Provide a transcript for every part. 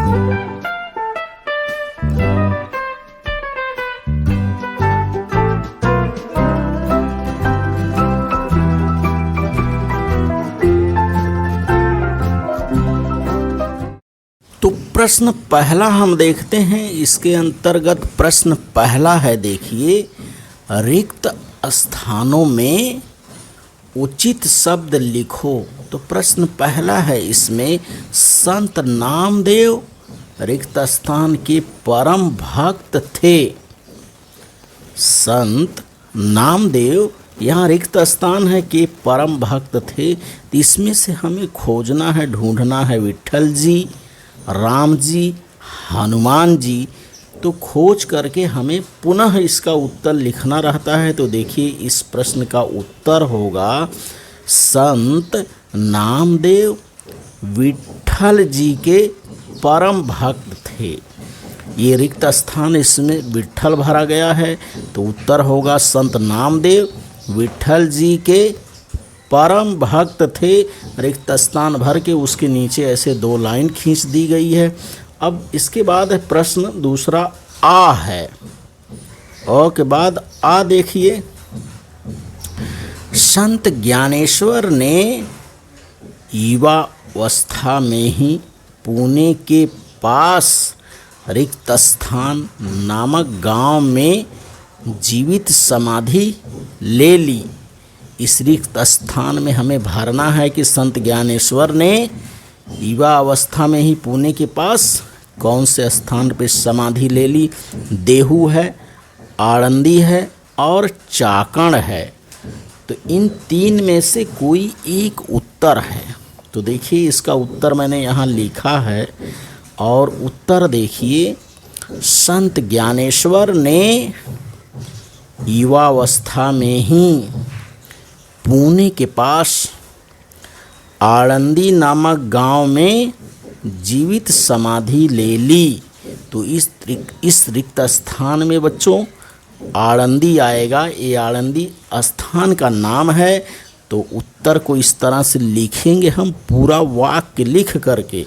तो प्रश्न पहला हम देखते हैं। इसके अंतर्गत प्रश्न पहला है, देखिए, रिक्त स्थानों में उचित शब्द लिखो। तो प्रश्न पहला है इसमें, संत नामदेव रिक्त स्थान के परम भक्त थे। संत नामदेव यहाँ रिक्त स्थान है कि परम भक्त थे। तो इसमें से हमें खोजना है, ढूंढना है विट्ठल जी, राम जी, हनुमान जी। तो खोज करके हमें पुनः इसका उत्तर लिखना रहता है। तो देखिए, इस प्रश्न का उत्तर होगा संत नामदेव विट्ठल जी के परम भक्त थे। ये रिक्त स्थान, इसमें विट्ठल भरा गया है, तो उत्तर होगा संत नामदेव विट्ठल जी के परम भक्त थे। रिक्त स्थान भर के उसके नीचे ऐसे 2 लाइन खींच दी गई है। अब इसके बाद प्रश्न दूसरा आ है। अ के बाद आ देखिए, संत ज्ञानेश्वर ने युवावस्था में ही पुणे के पास रिक्त स्थान नामक गांव में जीवित समाधि ले ली। इस रिक्त स्थान में हमें भरना है कि संत ज्ञानेश्वर ने युवा अवस्था में ही पुणे के पास कौन से स्थान पे समाधि ले ली। देहू है, आळंदी है और चाकण है। तो इन 3 में से कोई एक उत्तर है। तो देखिए, इसका उत्तर मैंने यहाँ लिखा है और उत्तर देखिए, संत ज्ञानेश्वर ने युवावस्था में ही पुणे के पास आळंदी नामक गांव में जीवित समाधि ले ली। तो इस रिक्त स्थान में बच्चों आळंदी आएगा। ये आळंदी स्थान का नाम है। तो उत्तर को इस तरह से लिखेंगे हम, पूरा वाक्य लिख करके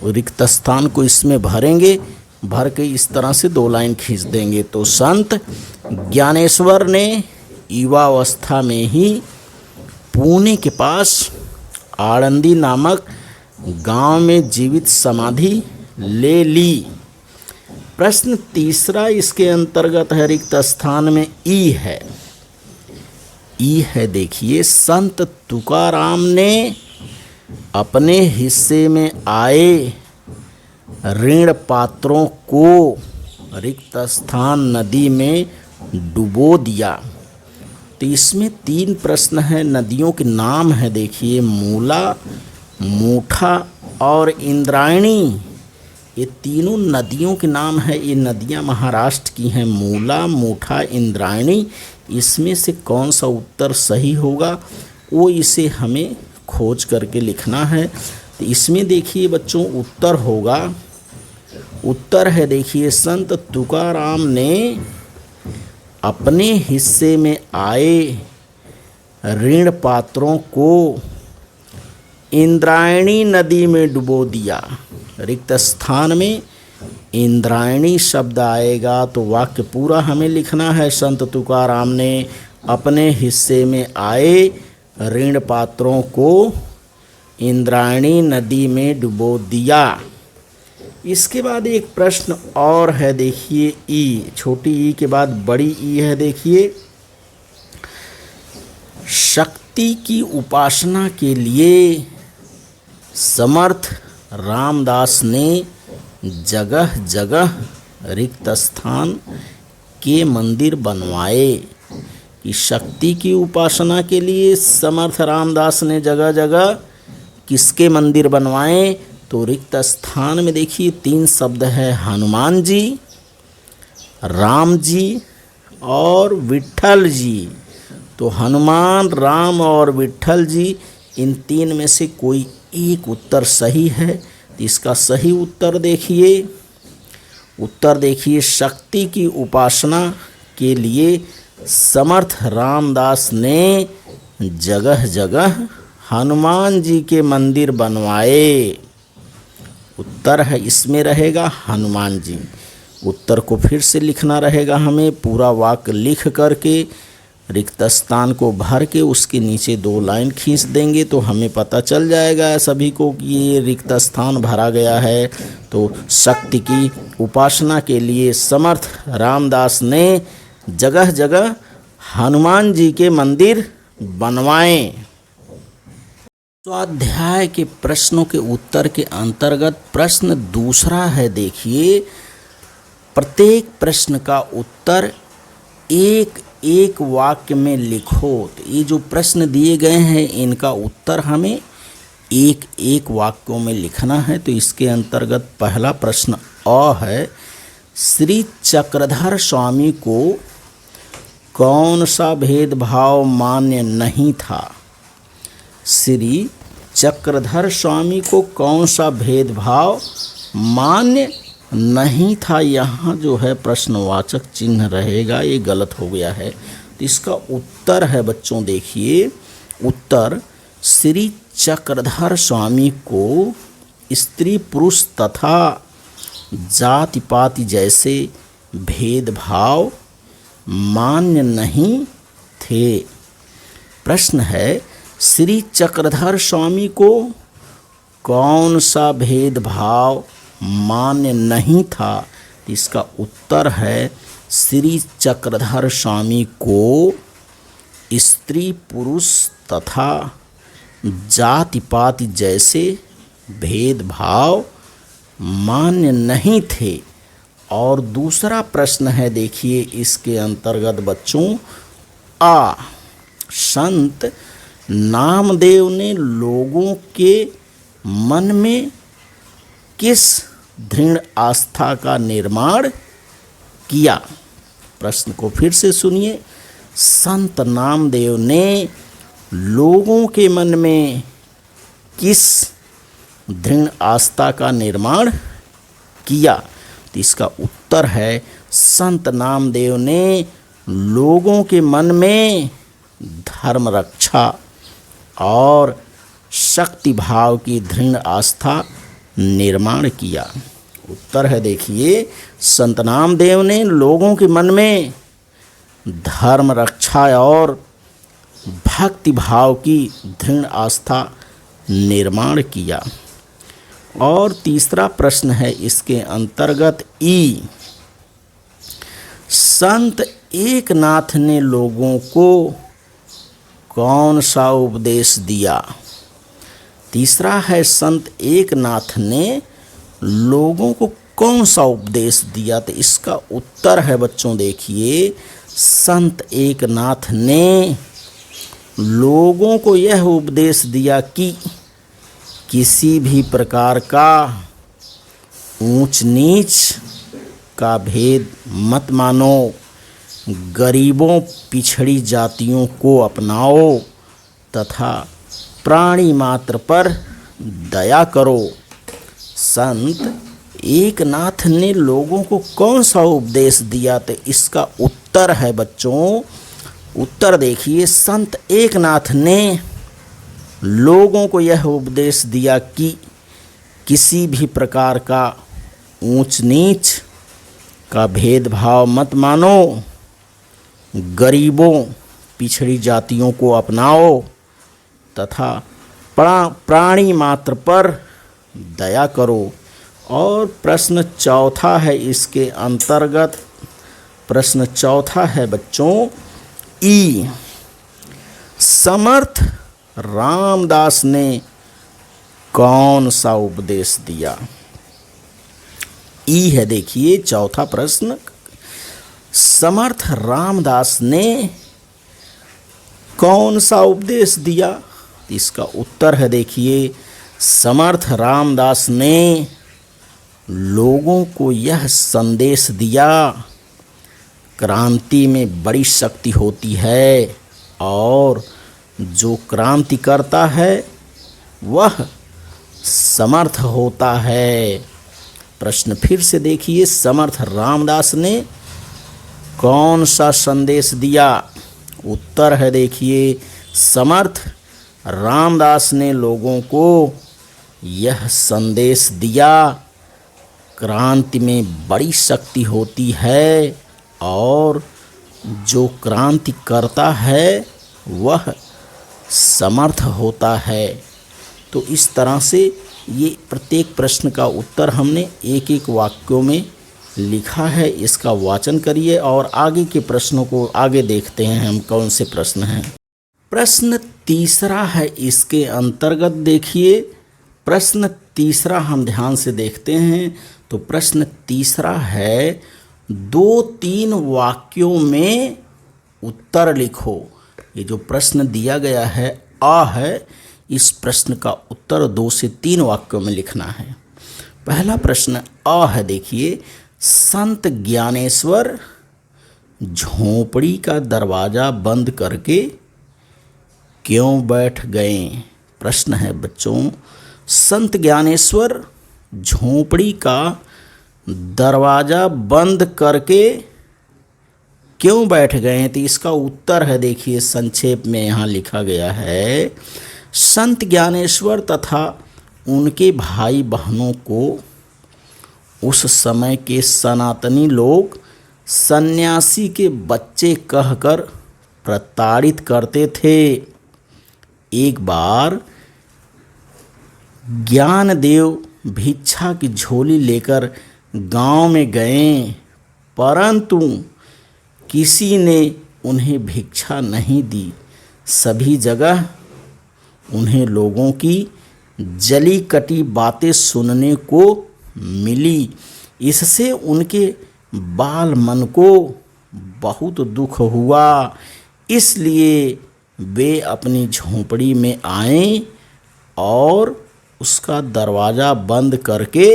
रिक्त स्थान को इसमें भरेंगे। भर के इस तरह से 2 लाइन खींच देंगे। तो संत ज्ञानेश्वर ने युवावस्था में ही पुणे के पास आळंदी नामक गांव में जीवित समाधि ले ली। प्रश्न तीसरा इसके अंतर्गत है, रिक्त स्थान में ई है। ई है, देखिए, संत तुकाराम ने अपने हिस्से में आए ऋण पात्रों को रिक्त स्थान नदी में डुबो दिया। तो इसमें 3 प्रश्न हैं। नदियों के नाम है, देखिए, मूला, मूठा और इंद्रायणी। ये तीनों नदियों के नाम है। ये नदियां महाराष्ट्र की हैं, मूला, मूठा, इंद्रायणी। इसमें से कौन सा उत्तर सही होगा वो इसे हमें खोज करके लिखना है। तो इसमें देखिए बच्चों, उत्तर होगा, उत्तर है, देखिए, संत तुकाराम ने अपने हिस्से में आए ऋण पात्रों को इंद्रायणी नदी में डुबो दिया। रिक्त स्थान में इंद्रायणी शब्द आएगा तो वाक्य पूरा हमें लिखना है। संत तुकाराम ने अपने हिस्से में आए ऋण पात्रों को इंद्रायणी नदी में डुबो दिया। इसके बाद एक प्रश्न और है, देखिए, ई, छोटी ई के बाद बड़ी ई है। देखिए, शक्ति की उपासना के लिए समर्थ रामदास ने जगह जगह रिक्त स्थान के मंदिर बनवाए। कि शक्ति की उपासना के लिए समर्थ रामदास ने जगह जगह किसके मंदिर बनवाए? तो रिक्त स्थान में देखिए 3 शब्द है, हनुमान जी, राम जी और विट्ठल जी। तो हनुमान, राम और विट्ठल जी, इन 3 में से कोई एक उत्तर सही है। तो इसका सही उत्तर देखिए, शक्ति की उपासना के लिए समर्थ रामदास ने जगह जगह हनुमान जी के मंदिर बनवाए। उत्तर है इसमें रहेगा हनुमान जी। उत्तर को फिर से लिखना रहेगा हमें, पूरा वाक्य लिख करके रिक्त स्थान को भर के उसके नीचे 2 लाइन खींच देंगे तो हमें पता चल जाएगा सभी को कि ये रिक्त स्थान भरा गया है। तो शक्ति की उपासना के लिए समर्थ रामदास ने जगह जगह हनुमान जी के मंदिर बनवाए। स्वाध्याय के प्रश्नों के उत्तर के अंतर्गत प्रश्न दूसरा है, देखिए प्रत्येक प्रश्न का उत्तर एक एक वाक्य में लिखो। तो ये जो प्रश्न दिए गए हैं इनका उत्तर हमें एक एक वाक्यों में लिखना है। तो इसके अंतर्गत पहला प्रश्न अ है, श्री चक्रधर स्वामी को कौन सा भेदभाव मान्य नहीं था? श्री चक्रधर स्वामी को कौन सा भेदभाव मान्य नहीं था? यहाँ जो है प्रश्नवाचक चिन्ह रहेगा, ये गलत हो गया है। तो इसका उत्तर है बच्चों, देखिए उत्तर, श्री चक्रधर स्वामी को स्त्री पुरुष तथा जाति पाति जैसे भेदभाव मान्य नहीं थे। प्रश्न है, श्री चक्रधर स्वामी को कौन सा भेदभाव मान्य नहीं था? इसका उत्तर है, श्री चक्रधर स्वामी को स्त्री पुरुष तथा जाति पाति जैसे भेदभाव मान्य नहीं थे। और दूसरा प्रश्न है, देखिए इसके अंतर्गत बच्चों आ, संत नामदेव ने लोगों के मन में किस दृढ़ आस्था का निर्माण किया? प्रश्न को फिर से सुनिए, संत नामदेव ने लोगों के मन में किस दृढ़ आस्था का निर्माण किया? तो इसका उत्तर है, संत नामदेव ने लोगों के मन में धर्म रक्षा और शक्ति भाव की दृढ़ आस्था निर्माण किया। उत्तर है, देखिए संत नामदेव ने लोगों के मन में धर्म रक्षा और भक्ति भाव की दृढ़ आस्था निर्माण किया। और तीसरा प्रश्न है इसके अंतर्गत ई, संत एकनाथ ने लोगों को कौन सा उपदेश दिया? तीसरा है, संत एकनाथ ने लोगों को कौन सा उपदेश दिया? तो इसका उत्तर है बच्चों, देखिए संत एकनाथ ने लोगों को यह उपदेश दिया कि किसी भी प्रकार का ऊंच नीच का भेद मत मानो, गरीबों पिछड़ी जातियों को अपनाओ तथा प्राणी मात्र पर दया करो। संत एकनाथ ने लोगों को कौन सा उपदेश दिया? तो इसका उत्तर है बच्चों, उत्तर देखिए संत एकनाथ ने लोगों को यह उपदेश दिया कि किसी भी प्रकार का ऊंच नीच का भेदभाव मत मानो, गरीबों पिछड़ी जातियों को अपनाओ तथा प्राणी मात्र पर दया करो। और प्रश्न चौथा है इसके अंतर्गत, प्रश्न चौथा है बच्चों ई, समर्थ रामदास ने कौन सा उपदेश दिया? ई है, देखिए चौथा प्रश्न, समर्थ रामदास ने कौन सा उपदेश दिया? इसका उत्तर है, देखिए समर्थ रामदास ने लोगों को यह संदेश दिया, क्रांति में बड़ी शक्ति होती है और जो क्रांति करता है वह समर्थ होता है। प्रश्न फिर से देखिए, समर्थ रामदास ने कौन सा संदेश दिया? उत्तर है, देखिए समर्थ रामदास ने लोगों को यह संदेश दिया, क्रांति में बड़ी शक्ति होती है और जो क्रांति करता है वह समर्थ होता है। तो इस तरह से ये प्रत्येक प्रश्न का उत्तर हमने एक एक वाक्यों में लिखा है। इसका वाचन करिए और आगे के प्रश्नों को आगे देखते हैं हम कौन से प्रश्न हैं। प्रश्न तीसरा है, इसके अंतर्गत देखिए प्रश्न तीसरा हम ध्यान से देखते हैं। तो प्रश्न तीसरा है, 2-3 वाक्यों में उत्तर लिखो। ये जो प्रश्न दिया गया है आ है, इस प्रश्न का उत्तर 2 से 3 वाक्यों में लिखना है। पहला प्रश्न आ है, देखिए, संत ज्ञानेश्वर झोंपड़ी का दरवाज़ा बंद करके क्यों बैठ गए? प्रश्न है बच्चों, संत ज्ञानेश्वर झोंपड़ी का दरवाज़ा बंद करके क्यों बैठ गए हैं? तो इसका उत्तर है, देखिए संक्षेप में यहाँ लिखा गया है, संत ज्ञानेश्वर तथा उनके भाई बहनों को उस समय के सनातनी लोग सन्यासी के बच्चे कहकर प्रताड़ित करते थे। एक बार ज्ञानदेव भिक्षा की झोली लेकर गांव में गए, परंतु किसी ने उन्हें भिक्षा नहीं दी। सभी जगह उन्हें लोगों की जली कटी बातें सुनने को मिली। इससे उनके बाल मन को बहुत दुख हुआ, इसलिए वे अपनी झोंपड़ी में आए और उसका दरवाज़ा बंद करके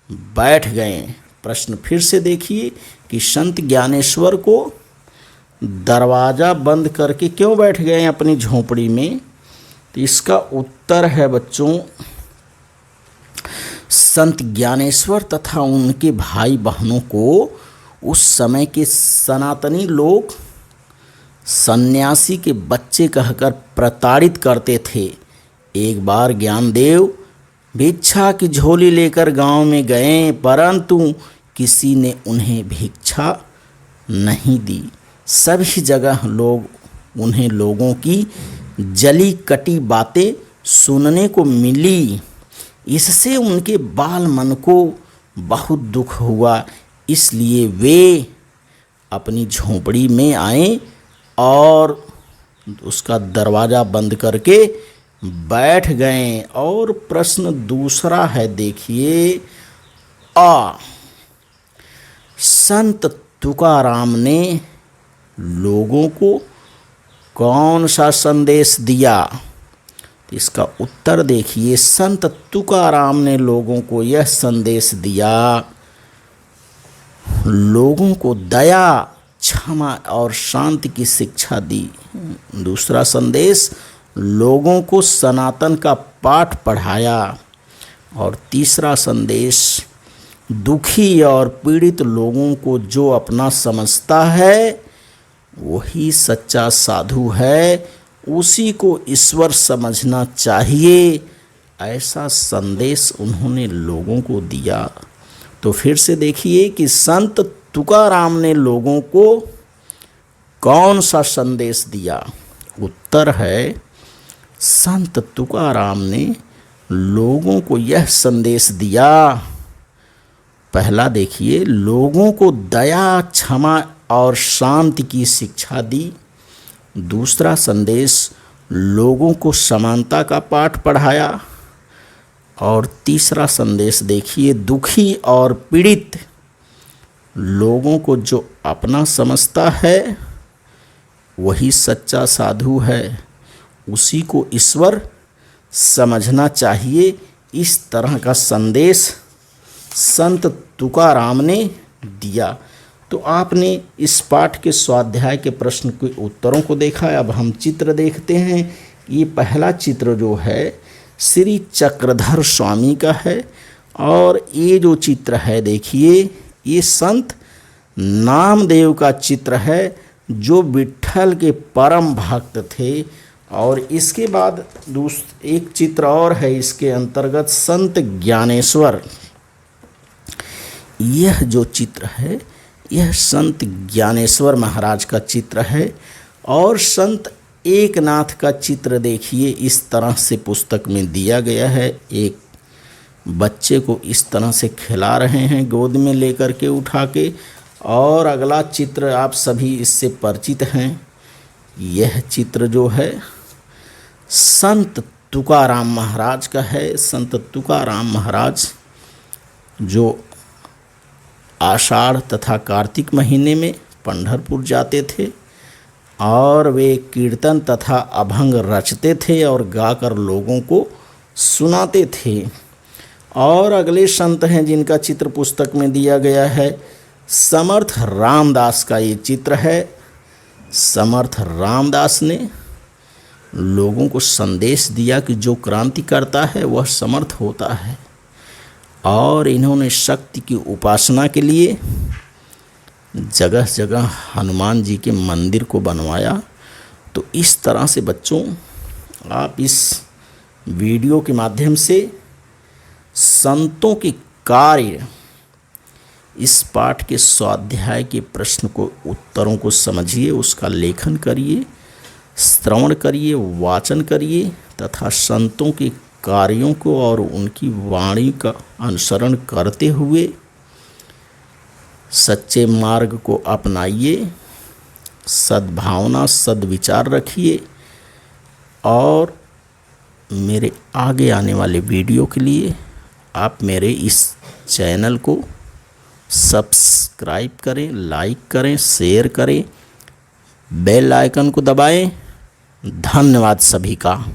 बैठ गए। प्रश्न फिर से देखिए कि संत ज्ञानेश्वर को दरवाज़ा बंद करके क्यों बैठ गए अपनी झोंपड़ी में? तो इसका उत्तर है बच्चों, संत ज्ञानेश्वर तथा उनके भाई बहनों को उस समय के सनातनी लोग सन्यासी के बच्चे कहकर प्रताड़ित करते थे। एक बार ज्ञानदेव भिक्षा की झोली लेकर गांव में गए, परंतु किसी ने उन्हें भिक्षा नहीं दी। सभी जगह लोग उन्हें लोगों की जली कटी बातें सुनने को मिली। इससे उनके बाल मन को बहुत दुख हुआ, इसलिए वे अपनी झोंपड़ी में आए और उसका दरवाज़ा बंद करके बैठ गए। और प्रश्न दूसरा है, देखिए, आ, संत तुकाराम ने लोगों को कौन सा संदेश दिया? तो इसका उत्तर देखिए, संत तुकाराम ने लोगों को यह संदेश दिया, लोगों को दया, क्षमा और शांति की शिक्षा दी। दूसरा संदेश, लोगों को सनातन का पाठ पढ़ाया। और तीसरा संदेश, दुखी और पीड़ित लोगों को जो अपना समझता है वही सच्चा साधु है, उसी को ईश्वर समझना चाहिए, ऐसा संदेश उन्होंने लोगों को दिया। तो फिर से देखिए कि संत तुकाराम ने लोगों को कौन सा संदेश दिया? उत्तर है, संत तुकाराम ने लोगों को यह संदेश दिया। पहला देखिए, लोगों को दया, क्षमा और शांति की शिक्षा दी। दूसरा संदेश, लोगों को समानता का पाठ पढ़ाया। और तीसरा संदेश देखिए, दुखी और पीड़ित लोगों को जो अपना समझता है वही सच्चा साधु है, उसी को ईश्वर समझना चाहिए। इस तरह का संदेश संत तुकाराम ने दिया। तो आपने इस पाठ के स्वाध्याय के प्रश्न के उत्तरों को देखा। अब हम चित्र देखते हैं। ये पहला चित्र जो है श्री चक्रधर स्वामी का है, और ये जो चित्र है देखिए, ये संत नामदेव का चित्र है, जो विट्ठल के परम भक्त थे। और इसके बाद एक चित्र और है इसके अंतर्गत, संत ज्ञानेश्वर। यह जो चित्र है यह संत ज्ञानेश्वर महाराज का चित्र है। और संत एकनाथ का चित्र देखिए, इस तरह से पुस्तक में दिया गया है। एक बच्चे को इस तरह से खिला रहे हैं गोद में लेकर के उठा के। और अगला चित्र आप सभी इससे परिचित हैं। यह चित्र जो है संत तुकाराम महाराज का है। संत तुकाराम महाराज जो आषाढ़ तथा कार्तिक महीने में पंढरपुर जाते थे और वे कीर्तन तथा अभंग रचते थे और गाकर लोगों को सुनाते थे। और अगले संत हैं जिनका चित्र पुस्तक में दिया गया है, समर्थ रामदास का ये चित्र है। समर्थ रामदास ने लोगों को संदेश दिया कि जो क्रांति करता है वह समर्थ होता है। और इन्होंने शक्ति की उपासना के लिए जगह जगह हनुमान जी के मंदिर को बनवाया। तो इस तरह से बच्चों, आप इस वीडियो के माध्यम से संतों के कार्य, इस पाठ के स्वाध्याय के प्रश्न को, उत्तरों को समझिए, उसका लेखन करिए, श्रवण करिए, वाचन करिए तथा संतों के कार्यों को और उनकी वाणी का अनुसरण करते हुए सच्चे मार्ग को अपनाइए, सद्भावना सद्विचार रखिए। और मेरे आगे आने वाले वीडियो के लिए आप मेरे इस चैनल को सब्सक्राइब करें, लाइक करें, शेयर करें, बेल आइकन को दबाएं। धन्यवाद सभी का।